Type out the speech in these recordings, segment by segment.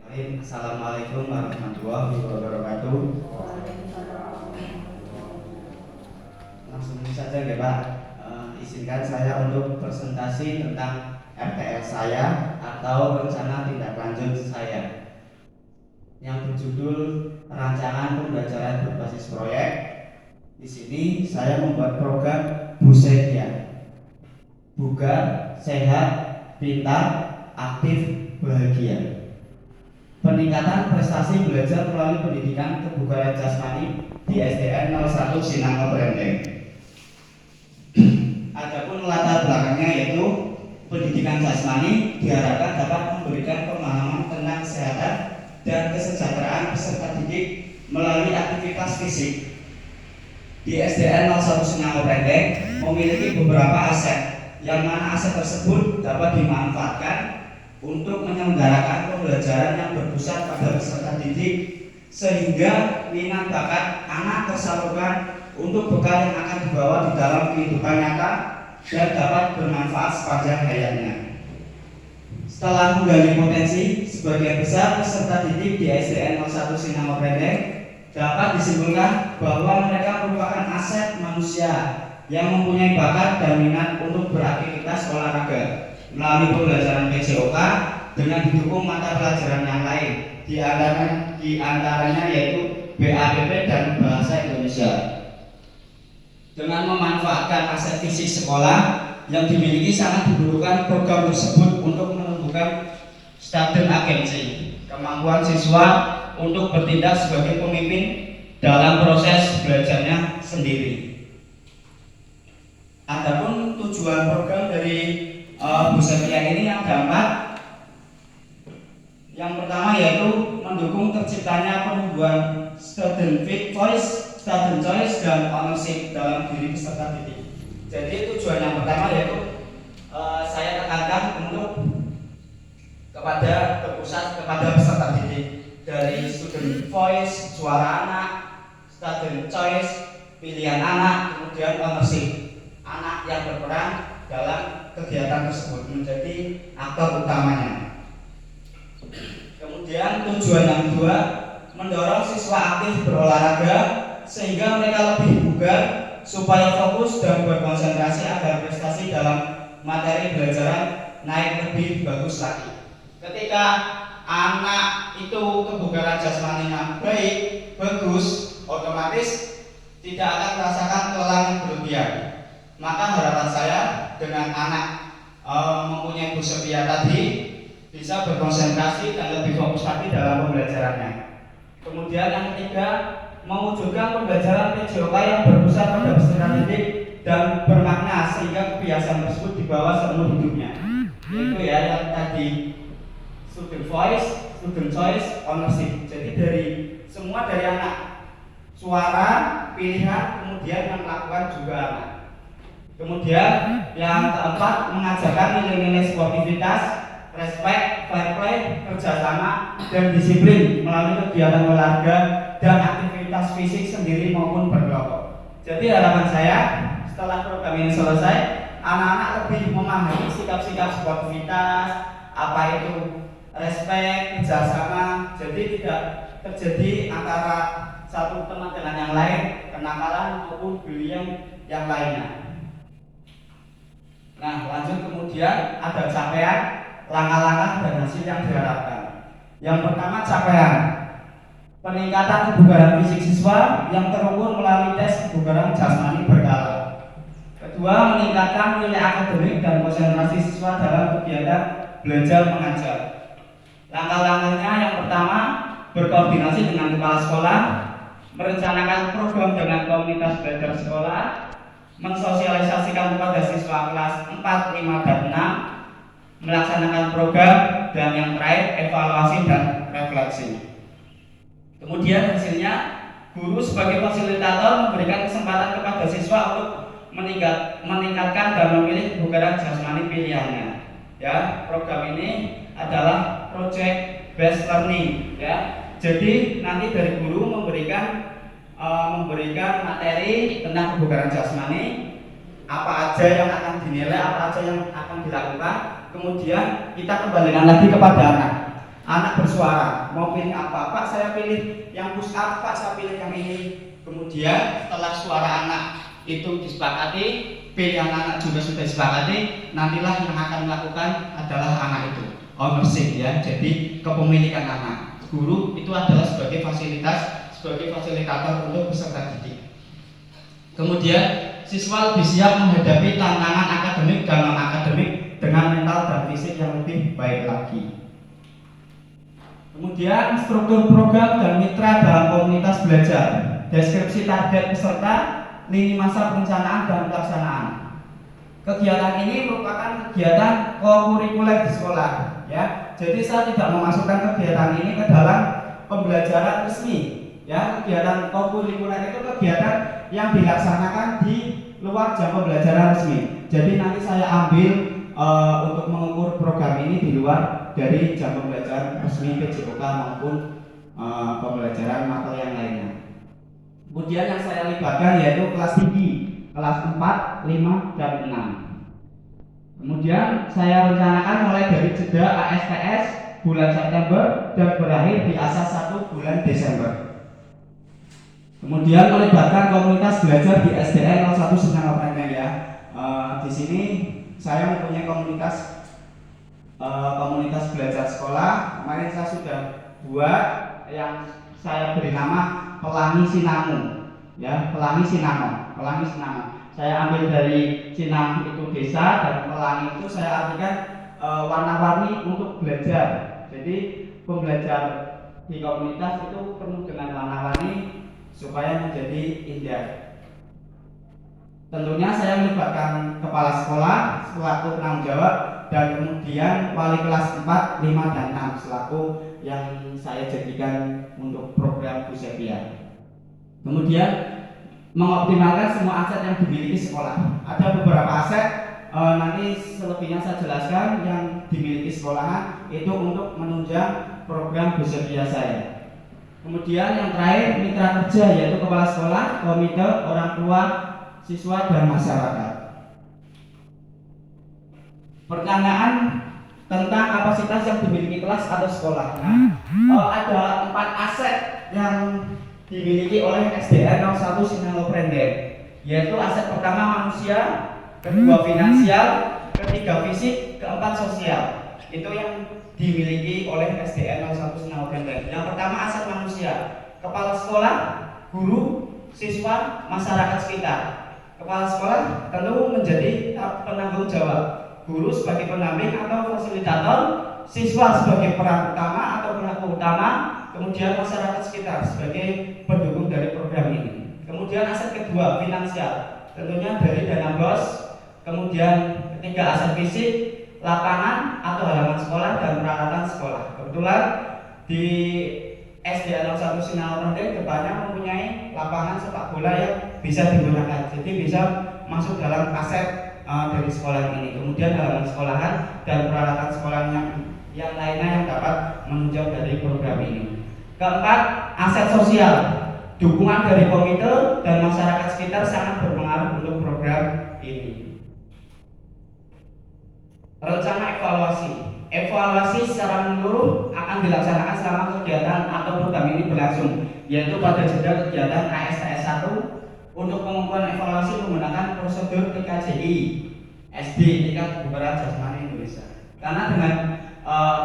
Assalamualaikum warahmatullahi wabarakatuh. Langsung saja ya Pak. Izinkan saya untuk presentasi tentang RTL saya atau rencana tindak lanjut saya yang berjudul Rancangan Pembelajaran Berbasis Proyek. Di sini saya membuat program Busedia. Bugar, sehat, pintar, aktif, bahagia. Peningkatan prestasi belajar melalui pendidikan kebugaran jasmani di SDN 01 Sinangor Rendeng. Adapun latar belakangnya yaitu pendidikan jasmani diharapkan dapat memberikan pemahaman tentang kesehatan dan kesejahteraan peserta didik melalui aktivitas fisik. Di SDN 01 Sinangor Rendeng memiliki beberapa aset, yang mana aset tersebut dapat dimanfaatkan untuk menyelenggarakan pembelajaran yang berpusat pada peserta didik sehingga minat bakat anak tersalurkan untuk bekal yang akan dibawa di dalam kehidupan nyata dan dapat bermanfaat sepanjang hayatnya. Setelah menggali potensi, sebagian besar peserta didik di SDN 01 Sinangor Rendeng dapat disimpulkan bahwa mereka merupakan aset manusia yang mempunyai bakat dan minat untuk beraktivitas olahraga melalui pembelajaran PJOK dengan didukung mata pelajaran yang lain, di antaranya yaitu BAPP dan Bahasa Indonesia. Dengan memanfaatkan aset fisik sekolah yang dimiliki, sangat dibutuhkan program tersebut untuk menumbuhkan stabil agensi, kemampuan siswa untuk bertindak sebagai pemimpin dalam proses belajarnya sendiri. Adapun tujuan program dari Busedia ini yang dapat, yang pertama yaitu mendukung terciptanya penumbuhan student voice, student choice, dan ownership dalam diri peserta didik. Jadi tujuan yang pertama yaitu saya tekankan untuk berpusat kepada peserta didik, dari student voice, suara anak, student choice, pilihan anak, kemudian ownership, anak yang berperan dalam kegiatan tersebut menjadi aktor utamanya. Kemudian tujuan yang kedua, mendorong siswa aktif berolahraga sehingga mereka lebih bugar supaya fokus dan berkonsentrasi agar prestasi dalam materi belajaran naik lebih bagus lagi. Ketika anak itu kebugaran jasmaninya baik, bagus, otomatis tidak akan merasakan kelelahan yang berlebihan. Maka harapan saya dengan anak mempunyai Busedia tadi bisa berkonsentrasi dan lebih fokus lagi dalam pembelajarannya. Kemudian yang ketiga, mewujudkan pembelajaran PJOK yang berpusat pada peserta didik dan bermakna sehingga kebiasaan tersebut dibawa seumur hidupnya. Yaitu ya yang tadi student voice, student choice, ownership. Jadi semua dari anak, suara, pilihan, kemudian yang melakukan juga anak. Kemudian yang keempat, mengajarkan nilai-nilai sportivitas, respect, fair play, kerjasama, dan disiplin melalui kegiatan olahraga dan aktivitas fisik sendiri maupun berkelompok. Jadi harapan saya setelah program ini selesai, anak-anak lebih memahami sikap-sikap sportivitas, apa itu respect, kerjasama. Jadi tidak terjadi antara satu teman dengan yang lain kenakalan maupun bullying yang lainnya. Nah, lanjut kemudian ada capaian, langkah-langkah dan hasil yang diharapkan. Yang pertama, capaian peningkatan kebugaran fisik siswa yang terukur melalui tes kebugaran jasmani berkala. Kedua, meningkatkan nilai akademik dan konsentrasi siswa dalam kegiatan belajar mengajar. Langkah-langkahnya yang pertama, berkoordinasi dengan kepala sekolah, merencanakan program dengan komunitas belajar sekolah, mensosialisasikan kepada siswa kelas 4, 5, dan 6, melaksanakan program, dan yang terakhir evaluasi dan refleksi. Kemudian hasilnya, guru sebagai fasilitator memberikan kesempatan kepada siswa untuk meningkatkan dan memilih kebugaran jasmani pilihannya. Ya, program ini adalah project based learning. Ya, jadi nanti dari guru memberikan materi tentang kebugaran jasmani, apa aja yang akan dinilai, apa aja yang akan dilakukan. Kemudian kita kembalikan lagi kepada anak. anak bersuara, mau pilih apa? Pak, saya pilih yang push up, Pak, saya pilih yang ini. Kemudian setelah suara anak itu disepakati, pilihan anak juga sudah disepakati, nantilah yang akan melakukan adalah anak itu, ownership ya, jadi kepemilikan anak. Guru itu adalah sebagai fasilitator untuk peserta didik. Kemudian siswa lebih siap menghadapi tantangan akademik dan non akademik dengan mental dan fisik yang lebih baik lagi. Kemudian struktur program dan mitra dalam komunitas belajar, deskripsi target peserta, lini masa perencanaan dan pelaksanaan. Kegiatan ini merupakan kegiatan kokurikuler di sekolah, ya. Jadi saya tidak memasukkan kegiatan ini ke dalam pembelajaran resmi, ya. Kegiatan kokurikuler itu kegiatan yang dilaksanakan di luar jam pembelajaran resmi. Jadi nanti saya ambil untuk mengukur program ini di luar dari jam pembelajaran resmi PJOK maupun pembelajaran materi yang lainnya. Kemudian yang saya libatkan yaitu kelas tinggi, kelas 4, 5, dan 6. Kemudian saya rencanakan mulai dari jeda ASTS bulan September dan berakhir di ASAS 1 bulan Desember. Kemudian melibatkan komunitas belajar di SDN 01 Senang Oprengnya ya. Di sini saya mempunyai komunitas belajar sekolah. Kemarin saya sudah buat yang saya beri nama Pelangi Sinamo, ya, Pelangi Sinamo. Saya ambil dari Sinam itu desa dan pelangi itu saya artikan warna-warni untuk belajar. Jadi pembelajar di komunitas itu penuh dengan warna-warni supaya menjadi indah. Tentunya saya melibatkan kepala sekolah selaku penanggung jawab dan kemudian wali kelas 4, 5, dan 6 selaku yang saya jadikan untuk program Busepia. Kemudian mengoptimalkan semua aset yang dimiliki sekolah. Ada beberapa aset nanti selebihnya saya jelaskan yang dimiliki sekolahan itu untuk menunjang program Busepia saya. Kemudian yang terakhir mitra kerja yaitu kepala sekolah, komite, orang tua, siswa, dan masyarakat. Pertanyaan tentang kapasitas yang dimiliki kelas atau sekolah. Ada 4 aset yang dimiliki oleh SDN 01 Sinango Prenden, yaitu aset pertama manusia, kedua finansial, ketiga fisik, keempat sosial. Itu yang dimiliki oleh SDN 01 Sinango Prenden. Yang pertama aset manusia, kepala sekolah, guru, siswa, masyarakat sekitar. Kepala sekolah tentu menjadi penanggung jawab, guru sebagai pendamping atau fasilitator, siswa sebagai peran utama atau pelaku utama, kemudian masyarakat sekitar sebagai pendukung dari program ini. Kemudian aset kedua finansial, tentunya dari dana BOS. Kemudian ketiga aset fisik, lapangan atau halaman sekolah dan peralatan sekolah. Kebetulan di SDN 01 Sinango Prenden depannya mempunyai lapangan sepak bola yang bisa digunakan, jadi bisa masuk dalam aset dari sekolah ini. Kemudian halaman sekolahan dan peralatan sekolah yang lainnya yang dapat menunjang dari program ini. Keempat, aset sosial, dukungan dari komite dan masyarakat sekitar sangat berpengaruh untuk program ini. Rencana evaluasi secara menyeluruh akan dilaksanakan selama kegiatan atau program ini berlangsung, yaitu pada jeda kegiatan ASTS 1 untuk pengukuran evaluasi menggunakan prosedur TKJI SD, tingkat kebugaran jasmani Indonesia. Karena dengan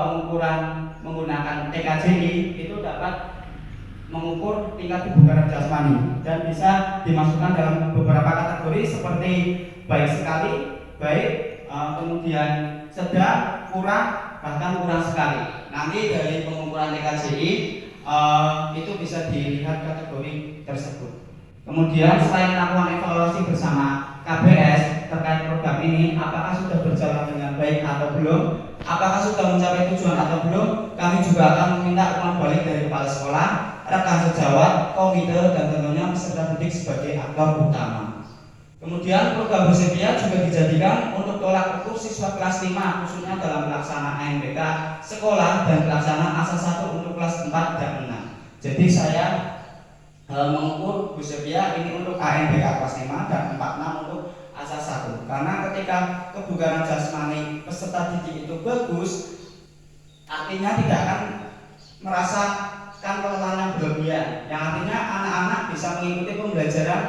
pengukuran menggunakan TKJI itu dapat mengukur tingkat kebugaran jasmani dan bisa dimasukkan dalam beberapa kategori seperti baik sekali, baik, kemudian sedang, kurang, bahkan kurang sekali. Nanti dari pengukuran TKJI itu bisa dilihat kategori tersebut. Kemudian selain melakukan evaluasi bersama KBS terkait program ini, apakah sudah berjalan dengan baik atau belum, apakah sudah mencapai tujuan atau belum, kami juga akan meminta umpan balik dari kepala sekolah, rekan sejawat, komite, dan tentunya peserta didik sebagai aktor utama. Kemudian program Busepia juga dijadikan untuk tolak ukur siswa kelas 5 khususnya dalam pelaksanaan ANBK sekolah dan pelaksanaan ASA 1 untuk kelas 4 dan 6. Jadi saya mengukur Busepia ini untuk ANBK kelas 5 dan 46 untuk ASA 1. Karena ketika kebugaran jasmani peserta didik itu bagus, artinya tidak akan mengikuti pembelajaran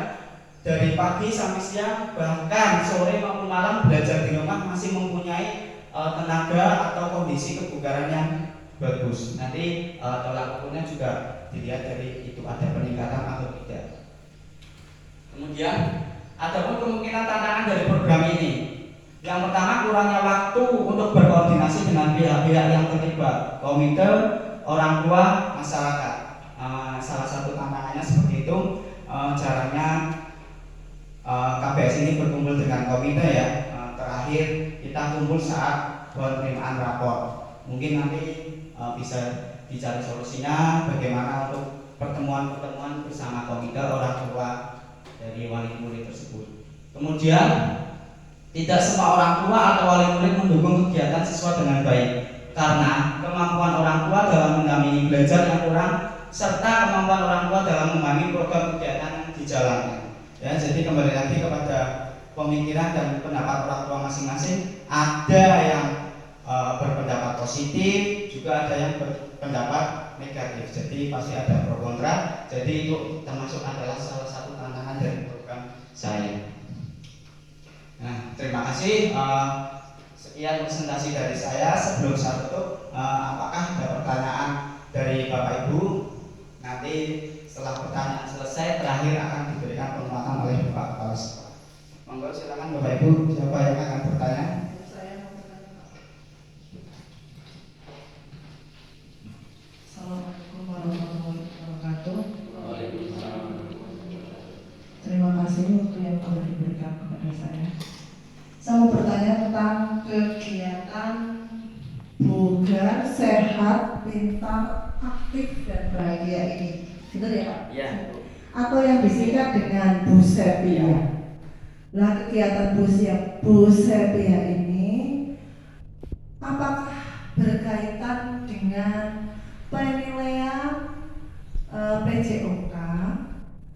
dari pagi sampai siang, bahkan sore maupun malam belajar di rumah masih mempunyai tenaga atau kondisi kebugaran yang bagus. Nanti tolak ukurnya juga dilihat dari itu ada peningkatan atau tidak. Kemudian ada pun kemungkinan tantangan dari program ini. Yang pertama, kurangnya waktu untuk berkoordinasi dengan pihak-pihak yang terlibat, komite, orang tua, masyarakat. Salah satu tantangannya seperti itu, caranya KBS ini berkumpul dengan komite ya. Terakhir kita kumpul saat penerimaan rapor. Mungkin nanti bisa dicari solusinya bagaimana untuk pertemuan-pertemuan bersama komite orang tua dari wali murid tersebut. Kemudian tidak semua orang tua atau wali murid mendukung kegiatan siswa dengan baik karena kemampuan orang tua dalam mendampingi belajar yang kurang serta kemampuan orang tua dalam memahami program kegiatan yang dijalankan. Ya, jadi kembali lagi kepada pemikiran dan pendapat orang tua masing-masing. Ada yang berpendapat positif, juga ada yang berpendapat negatif. Jadi pasti ada pro kontra. Jadi itu termasuk adalah salah satu tantangan dari program saya. Nah, terima kasih. Sekian presentasi dari saya. Sebelum saya tutup, apakah ada pertanyaan dari Bapak Ibu? Nanti setelah pertanyaan selesai, terakhir akan diberikan penguatan oleh Bapak Kepala Sekolah. Monggo silakan Bapak Ibu, siapa yang akan bertanya? Saya mau bertanya, Pak. Assalamualaikum warahmatullahi wabarakatuh. Waalaikumsalam. Terima kasih waktu yang telah diberikan kepada saya. Saya mau bertanya tentang kegiatan bugar, sehat, pintar, aktif dan bahagia ini. Betul ya Pak? Iya. Atau yang disingkat dengan BUSEPIA. Nah, kegiatan BUSEPIA ini apakah berkaitan dengan penilaian PJOK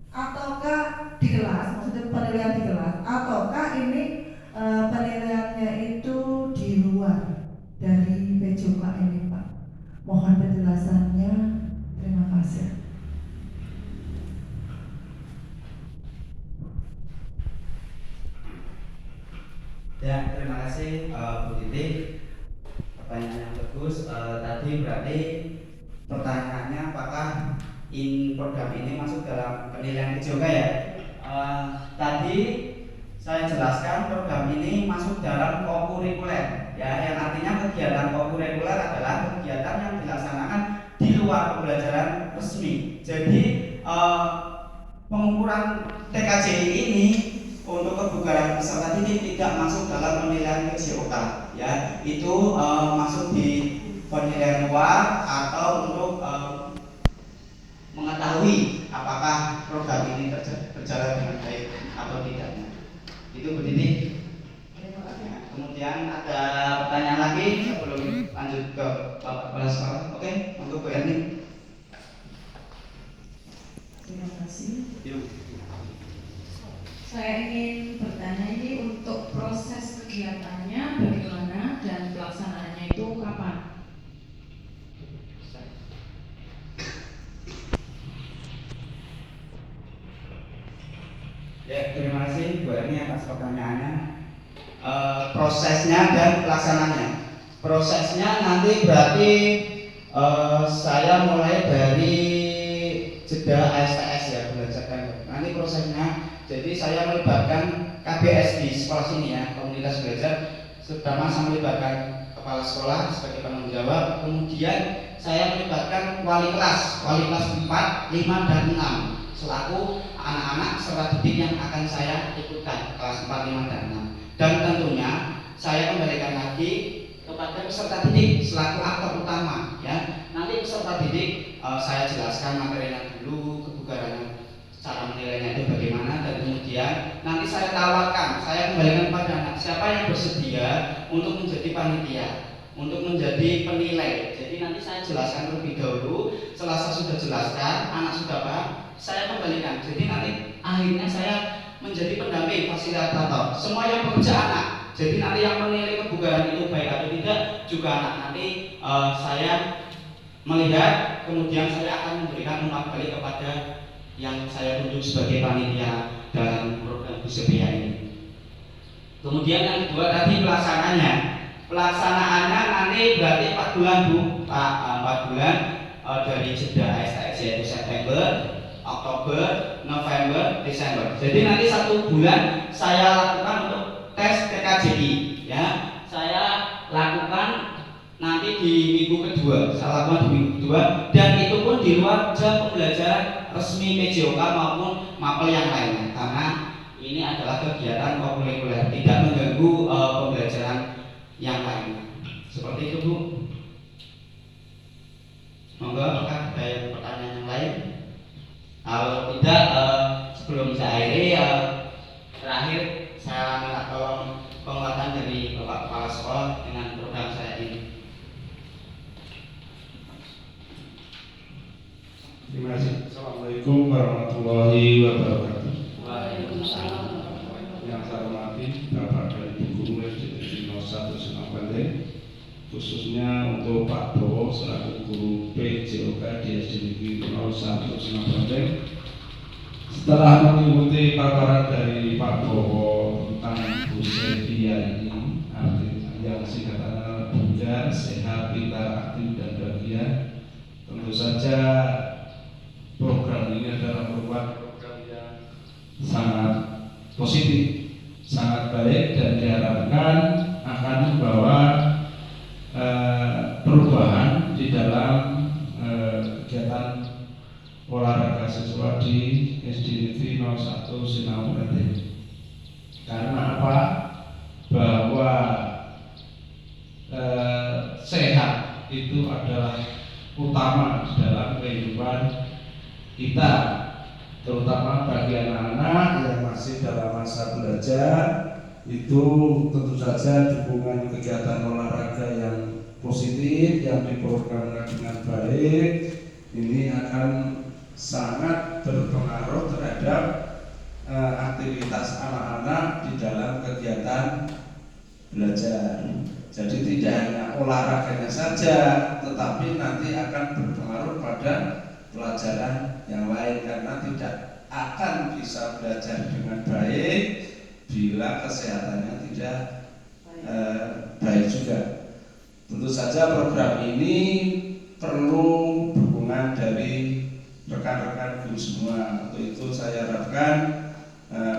ataukah di kelas, maksudnya penilaian di kelas, ataukah ini penilaiannya itu di luar dari PJOK ini Pak? Mohon penjelasannya, terima kasih. Ya, terima kasih Bu Titi. Pertanyaan yang bagus. Tadi berarti pertanyaannya apakah program ini masuk dalam penilaian PJOK ya? Tadi saya jelaskan program ini masuk dalam kokurikuler ya, yang artinya kegiatan kokurikuler adalah kegiatan yang dilaksanakan di luar pembelajaran resmi. Jadi pengukuran TKJI ini untuk kebugaran peserta didik tidak masuk dalam penilaian PJOK ya, itu masuk di penilaian luar atau untuk mengetahui apakah program ini berjalan dengan baik atau tidak. Itu Bu Titi. Kemudian ada pertanyaan lagi sebelum lanjut ke Bapak Kepala Sekolah. Oke, untuk Bu Yani. Terima kasih. Yuk. Saya ingin bertanya ini untuk proses kegiatannya bagaimana dan pelaksanaannya itu kapan? Ya, terima kasih Bu Erni atas pertanyaannya. Prosesnya dan pelaksananya. Prosesnya nanti berarti saya mulai dari jeda ASTS ya, belajar. Nanti prosesnya, jadi saya melibatkan KBS di sekolah sini ya, komunitas belajar, terutama saya melibatkan kepala sekolah sebagai penanggung jawab. Kemudian saya melibatkan wali kelas 4, 5, dan 6 selaku anak-anak serta didik yang akan saya ikutkan kelas 4, 5, dan 6. Dan tentunya saya kembalikan lagi kepada peserta didik selaku aktor utama ya. Nanti peserta didik saya jelaskan materinya dulu, kebugaran, cara menilainya itu bagaimana, dan kemudian nanti saya tawarkan, saya kembalikan kepada anak siapa yang bersedia untuk menjadi panitia, untuk menjadi penilai. Jadi nanti saya jelaskan terlebih dahulu. Setelah saya sudah jelaskan, anak sudah paham, saya kembalikan. Jadi nanti akhirnya saya menjadi pendamping fasilitator. Semua yang bekerja anak. Jadi nanti yang menilai kebugaran itu baik atau tidak juga anak. Nanti saya melihat, kemudian saya akan memberikan umpan balik kepada yang saya tunjuk sebagai panitia dalam program Kusebia ini. Kemudian yang kedua tadi pelaksananya. Pelaksanaannya nanti berarti 4 bulan Bu, 4 bulan dari jeda STX yaitu September, Oktober, November, Desember. Jadi nanti 1 bulan saya lakukan untuk tes TKJI ya. Saya lakukan nanti di minggu kedua, saya lakukan di minggu kedua, dan itu pun di luar jam pembelajaran resmi PJOK maupun mapel yang lainnya, karena ini adalah kegiatan kokurikuler, tidak mengganggu pembelajaran yang lainnya. Seperti itu Bu. Monggo, apakah ada yang pertanyaan yang lain? Kalau tidak, sebelum saya akhiri, terakhir saya minta tolong penguatan dari Bapak Kepala Sekolah dengan program saya ini. Terima kasih. Assalamualaikum warahmatullahi wabarakatuh. Waalaikumsalam. Yang saya hormati Bapak dan Ibu Guru SD 01 Senopati, khususnya untuk Pak Bowo selaku Guru PJOK di SD Negeri 01 Senopati. Setelah mengikuti paparan dari Pak Bowo tentang Kusebia ini, artinya yang singkatannya bugar, sehat, pintar, aktif, dan bahagia, tentu saja program ini adalah merupakan program yang sangat positif, sangat baik, dan diharapkan akan membawa perubahan di dalam kegiatan olahraga siswa di SD Negeri 01 Sinamurati. Karena apa? Bahwa sehat itu adalah utama di dalam kehidupan kita, terutama bagi anak-anak yang masih dalam masa belajar. Itu tentu saja dukungan kegiatan olahraga yang positif yang diprogramkan dengan baik ini akan sangat berpengaruh terhadap aktivitas anak-anak di dalam kegiatan belajar. Jadi tidak hanya olahraganya saja, tetapi nanti akan berpengaruh pada pelajaran yang lain, karena tidak akan bisa belajar dengan baik bila kesehatannya tidak baik juga. Tentu saja program ini perlu dukungan dari rekan-rekan guru semua. Untuk itu saya harapkan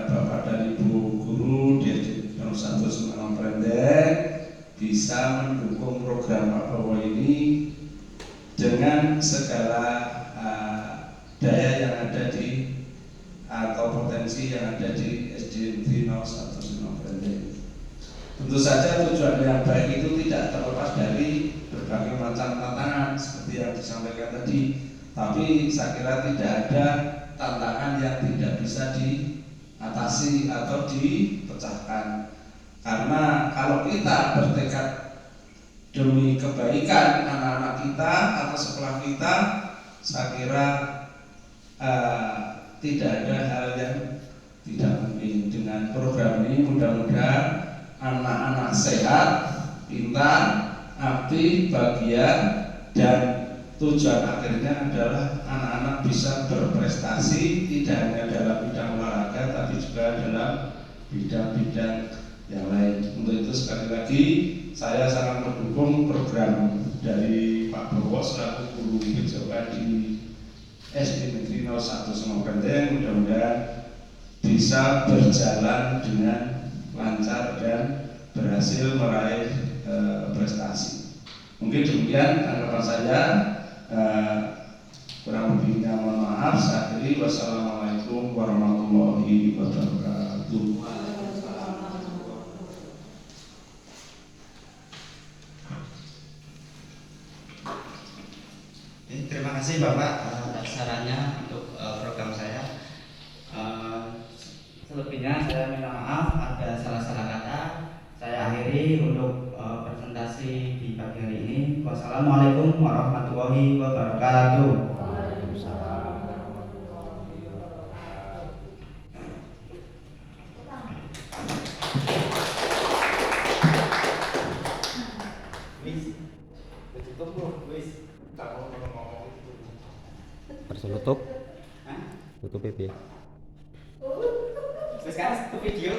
Bapak dan Ibu Guru di SD 01 Semarang Pendek bisa mendukung program Pak Bowo ini dengan segala daya yang ada di atau potensi yang ada di SD 01 Semarang Pendek. Tentu saja tujuan yang baik itu tidak terlepas dari berbagai macam tantangan seperti yang disampaikan tadi, tapi saya kira tidak ada tantangan yang tidak bisa diatasi atau dipecahkan. Karena kalau kita bertekad demi kebaikan anak-anak kita atau sekolah kita, saya kira tidak ada hal yang tidak mungkin. Dengan program ini mudah-mudahan anak-anak sehat, pintar, aktif, bahagia, dan tujuan akhirnya adalah anak-anak bisa berprestasi tidak hanya dalam bidang olahraga tapi juga dalam bidang-bidang yang lain. Untuk itu sekali lagi saya sangat mendukung program dari Pak Bowo selaku Guru PJOK di SD Negeri 01 Semarang. Mudah-mudahan bisa berjalan dengan lancar dan berhasil meraih prestasi. Mungkin demikian tanggapan saya. Kurang lebihnya mohon maaf. Saya akhiri. Wassalamualaikum warahmatullahi wabarakatuh. Terima kasih Bapak atas sarannya untuk program saya. Selebihnya saya minta maaf ada salah-salah kata. Saya akhiri untuk presentasi di pagi hari ini. Wassalamualaikum warahmatullahi wabarakatuh. Tertutup. Tutup ya. Terus sekarang satu video